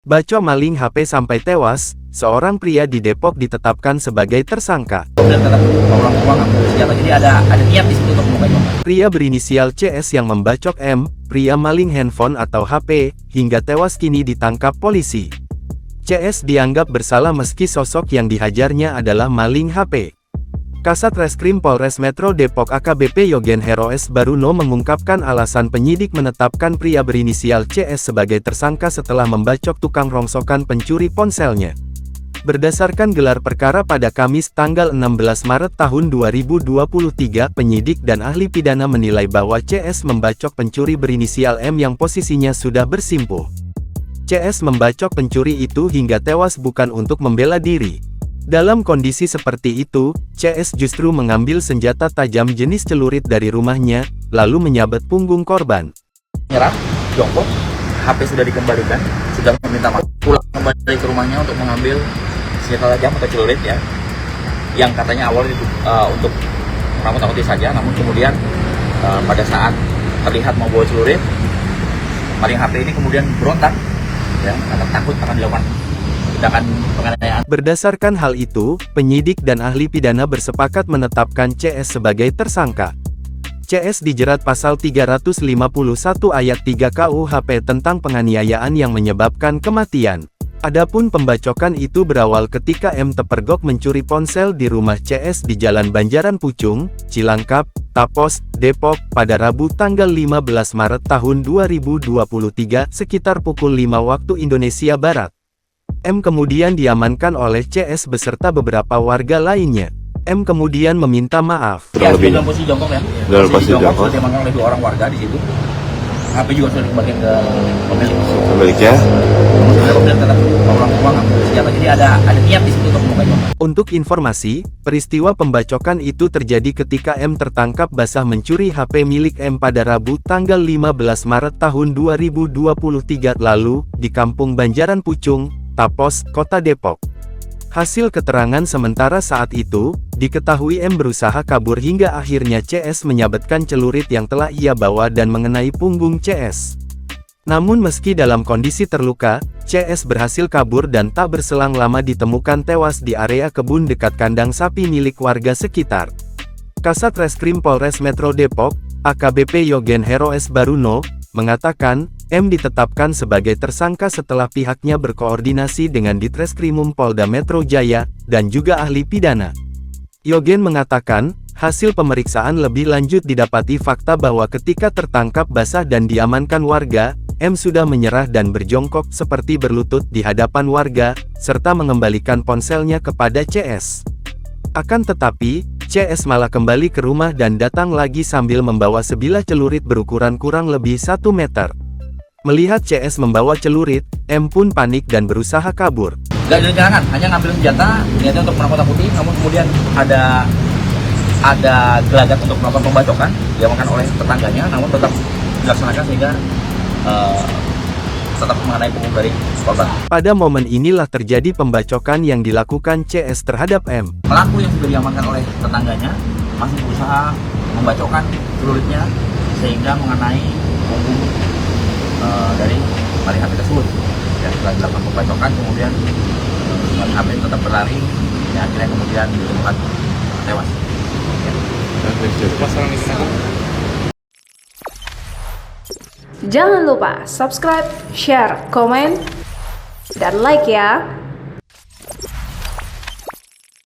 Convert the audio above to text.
Baco maling HP sampai tewas, seorang pria di Depok ditetapkan sebagai tersangka. Dan tetap pulang senjata, jadi ada niat di situ untuk membacok. Pria berinisial CS yang membacok M, pria maling handphone atau HP, hingga tewas kini ditangkap polisi. CS dianggap bersalah meski sosok yang dihajarnya adalah maling HP. Kasat Reskrim Polres Metro Depok AKBP Yogen Heroes Baruno mengungkapkan alasan penyidik menetapkan pria berinisial CS sebagai tersangka setelah membacok tukang rongsokan pencuri ponselnya. Berdasarkan gelar perkara pada Kamis tanggal 16 Maret tahun 2023, penyidik dan ahli pidana menilai bahwa CS membacok pencuri berinisial M yang posisinya sudah bersimpuh. CS membacok pencuri itu hingga tewas bukan untuk membela diri. Dalam kondisi seperti itu, CS justru mengambil senjata tajam jenis celurit dari rumahnya, lalu menyabet punggung korban. Nyerah, jongkok, HP sudah dikembalikan, sudah meminta maaf, pulang kembali ke rumahnya untuk mengambil senjata tajam atau celurit ya, yang katanya awalnya untuk nakut-nakuti saja, namun kemudian pada saat terlihat membawa celurit, maling HP ini kemudian berontak, ya, karena takut akan dilakukan tindakan penganiayaan. Berdasarkan hal itu, penyidik dan ahli pidana bersepakat menetapkan CS sebagai tersangka. CS dijerat pasal 351 ayat 3 KUHP tentang penganiayaan yang menyebabkan kematian. Adapun pembacokan itu berawal ketika M terpergok mencuri ponsel di rumah CS di Jalan Banjaran Pucung, Cilangkap, Tapos, Depok, pada Rabu tanggal 15 Maret tahun 2023 sekitar pukul 5 waktu Indonesia Barat. M kemudian diamankan oleh CS beserta beberapa warga lainnya. M kemudian meminta maaf. Ya, dalam posisi jongkok ya. Dalam posisi jongkok. Sudah diamankan oleh 2 orang warga di situ. HP juga sudah dikembalikan ke pemilik. Pemiliknya? Kemudian tetap pulang senjata, jadi ada niat di situ untuk membacok. Untuk informasi, peristiwa pembacokan itu terjadi ketika M tertangkap basah mencuri HP milik M pada Rabu tanggal 15 Maret tahun 2023 lalu, di Kampung Banjaran Pucung, Tapos, Kota Depok. Hasil keterangan sementara saat itu, diketahui M berusaha kabur hingga akhirnya CS menyabetkan celurit yang telah ia bawa dan mengenai punggung CS. Namun meski dalam kondisi terluka, CS berhasil kabur dan tak berselang lama ditemukan tewas di area kebun dekat kandang sapi milik warga sekitar. Kasat Reskrim Polres Metro Depok, AKBP Yogen Heroes Baruno, mengatakan, M ditetapkan sebagai tersangka setelah pihaknya berkoordinasi dengan Ditreskrimum Polda Metro Jaya, dan juga ahli pidana. Yogen mengatakan, hasil pemeriksaan lebih lanjut didapati fakta bahwa ketika tertangkap basah dan diamankan warga, M sudah menyerah dan berjongkok seperti berlutut di hadapan warga, serta mengembalikan ponselnya kepada CS. Akan tetapi, CS malah kembali ke rumah dan datang lagi sambil membawa sebilah celurit berukuran kurang lebih 1 meter. Melihat CS membawa celurit, M pun panik dan berusaha kabur. Gak direncanakan, hanya ngambil senjata, niatnya untuk menakut-nakuti, namun kemudian ada gelagat untuk melakukan pembacokan, diamankan oleh tetangganya, namun tetap dilaksanakan sehingga tetap mengenai punggung dari korban. Pada momen inilah terjadi pembacokan yang dilakukan CS terhadap M. Pelaku yang sudah diamankan oleh tetangganya masih berusaha membacokkan celuritnya sehingga mengenai punggung dari maling HP tersebut. Ya, setelah dilakukan pembacokan, kemudian maling HP tetap berlari, dan akhirnya kemudian ditemukan tewas. Ya. Jangan lupa subscribe, share, komen, dan like ya.